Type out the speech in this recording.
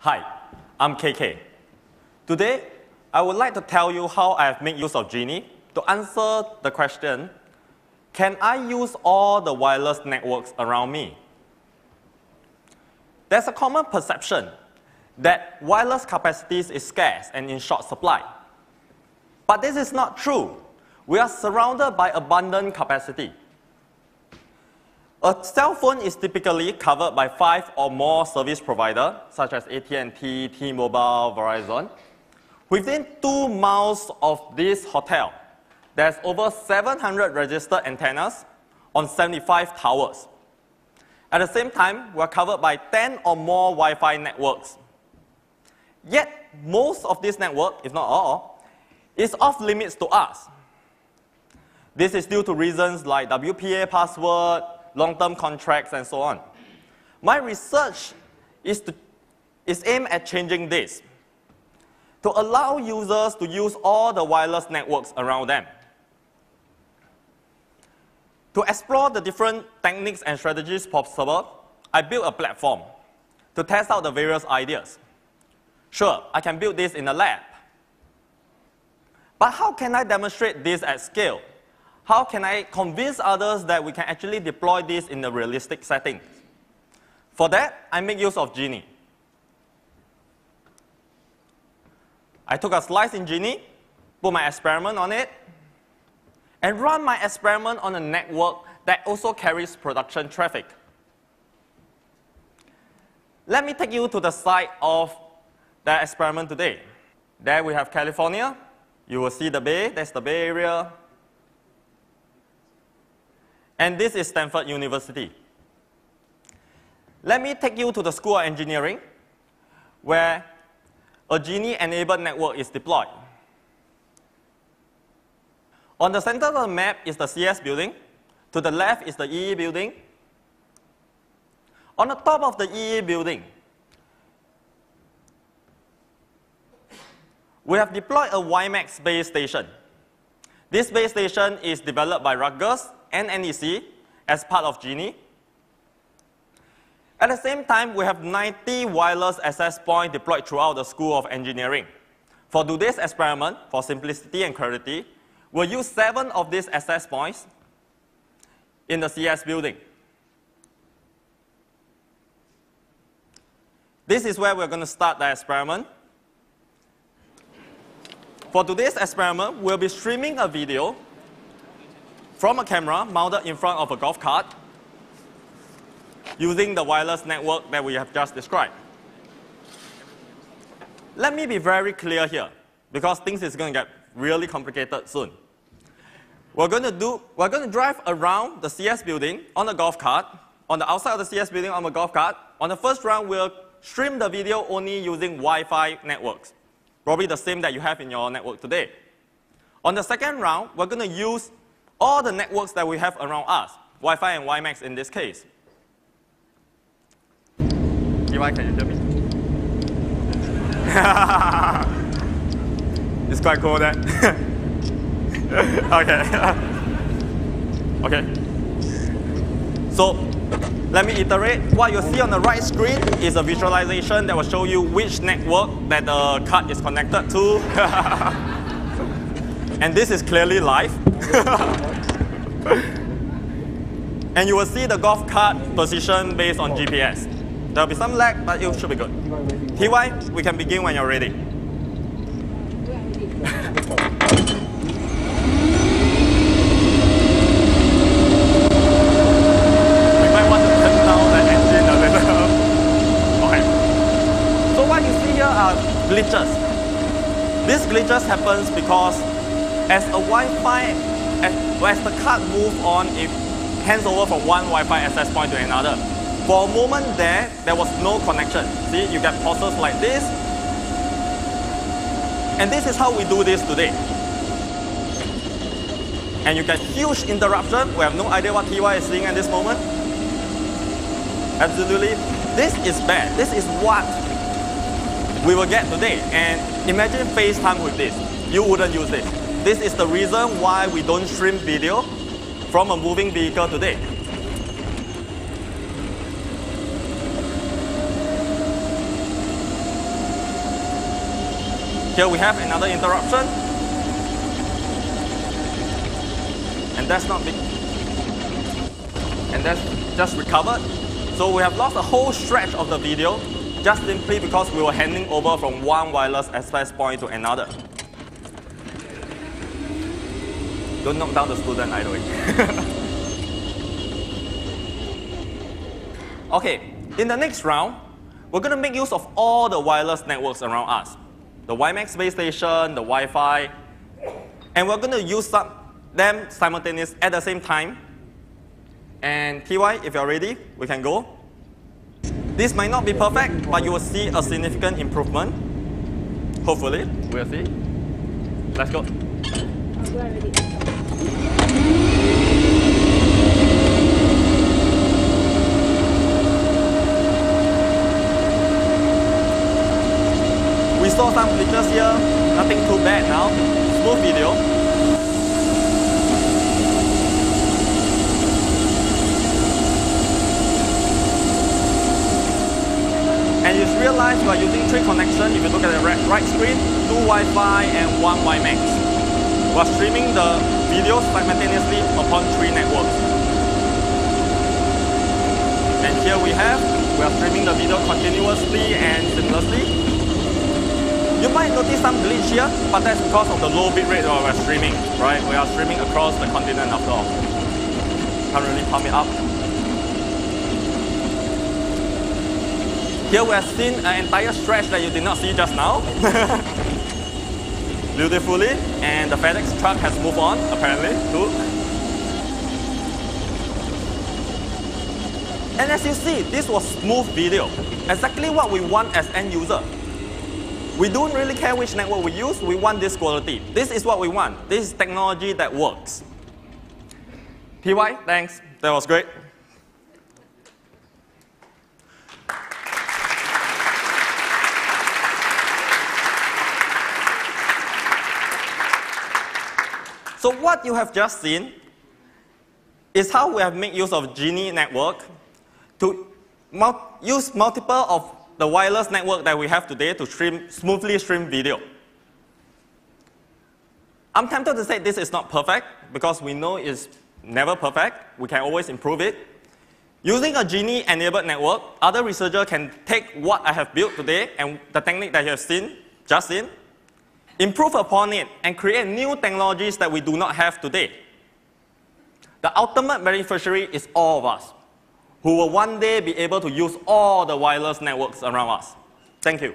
Hi, I'm KK. Today, I would like to tell you how I have made use of Genie to answer the question, can I use all the wireless networks around me? There's a common perception that wireless capacities is scarce and in short supply. But this is not true. We are surrounded by abundant capacity. A cell phone is typically covered by 5 or more service providers, such as AT&T, T-Mobile, Verizon. Within 2 miles of this hotel, there's over 700 registered antennas on 75 towers. At the same time, we're covered by 10 or more Wi-Fi networks. Yet, most of this network, if not all, is off limits to us. This is due to reasons like WPA password, long-term contracts, and so on. My research is aimed at changing this, to allow users to use all the wireless networks around them. To explore the different techniques and strategies possible, I built a platform to test out the various ideas. Sure, I can build this in a lab. But how can I demonstrate this at scale? How can I convince others that we can actually deploy this in a realistic setting? For that, I make use of Genie. I took a slice in Genie, put my experiment on it, and run my experiment on a network that also carries production traffic. Let me take you to the site of the experiment today. There we have California. You will see the Bay. That's the Bay Area. And this is Stanford University. Let me take you to the School of Engineering, where a Genie-enabled network is deployed. On the center of the map is the CS building. To the left is the EE building. On the top of the EE building, we have deployed a WiMAX base station. This base station is developed by Rutgers and NEC as part of Genie. At the same time, we have 90 wireless access points deployed throughout the School of Engineering. For today's experiment, for simplicity and clarity, we'll use 7 of these access points in the CS building. This is where we're going to start the experiment. For today's experiment, we'll be streaming a video from a camera mounted in front of a golf cart using the wireless network that we have just described. Let me be very clear here, because things is going to get really complicated soon. We're going to drive around the CS building on the golf cart, on the outside of the CS building on the golf cart. On the first round, we'll stream the video only using Wi-Fi networks, probably the same that you have in your network today. On the second round, we're going to use all the networks that we have around us, Wi-Fi and WiMAX in this case. Eli, can you hear me? It's quite cool, that. Okay. Okay. So, let me iterate. What you see on the right screen is a visualization that will show you which network that the cart is connected to. And this is clearly live. And you will see the golf cart position based on GPS. There will be some lag, but it should be good. TY, we can begin when you're ready. We might want to turn down the engine a little. Okay. So what you see here are glitches. These glitches happens because as a Wi-Fi, as the cart moves on, it hands over from one Wi-Fi access point to another. For a moment there was no connection. See, you get pauses like this. And this is how we do this today. And you get huge interruption. We have no idea what TY is seeing at this moment. Absolutely. This is bad. This is what we will get today. And imagine FaceTime with this. You wouldn't use it. This is the reason why we don't stream video from a moving vehicle today. Here we have another interruption. And that's not big. And that's just recovered. So we have lost a whole stretch of the video just simply because we were handing over from one wireless access point to another. Don't knock down the student either way. Okay, in the next round, we're going to make use of all the wireless networks around us. The WiMAX base station, the Wi-Fi, and we're going to use them simultaneously at the same time. And TY, if you're ready, we can go. This might not be perfect, but you will see a significant improvement. Hopefully, we'll see. Let's go. We saw some glitches here, nothing too bad now. Smooth video. And you realize we are using 3 connections. If you look at the right screen, 2 Wi-Fi and 1 WiMAX. We are streaming the videos simultaneously upon 3 networks. And here we are streaming the video continuously and seamlessly. You might notice some glitch here, but that's because of the low bit rate that we're streaming, right? We are streaming across the continent after all. Can't really pump it up. Here we have seen an entire stretch that you did not see just now. Beautifully, and the FedEx truck has moved on, apparently, too. And as you see, this was smooth video. Exactly what we want as end user. We don't really care which network we use, we want this quality. This is what we want. This is technology that works. PY, thanks. That was great. So what you have just seen is how we have made use of GEC network to use multiple of the wireless network that we have today to smoothly stream video. I'm tempted to say this is not perfect because we know it's never perfect. We can always improve it. Using a GEC-enabled network, other researchers can take what I have built today and the technique that you have just seen, improve upon it, and create new technologies that we do not have today. The ultimate beneficiary is all of us, who will one day be able to use all the wireless networks around us. Thank you.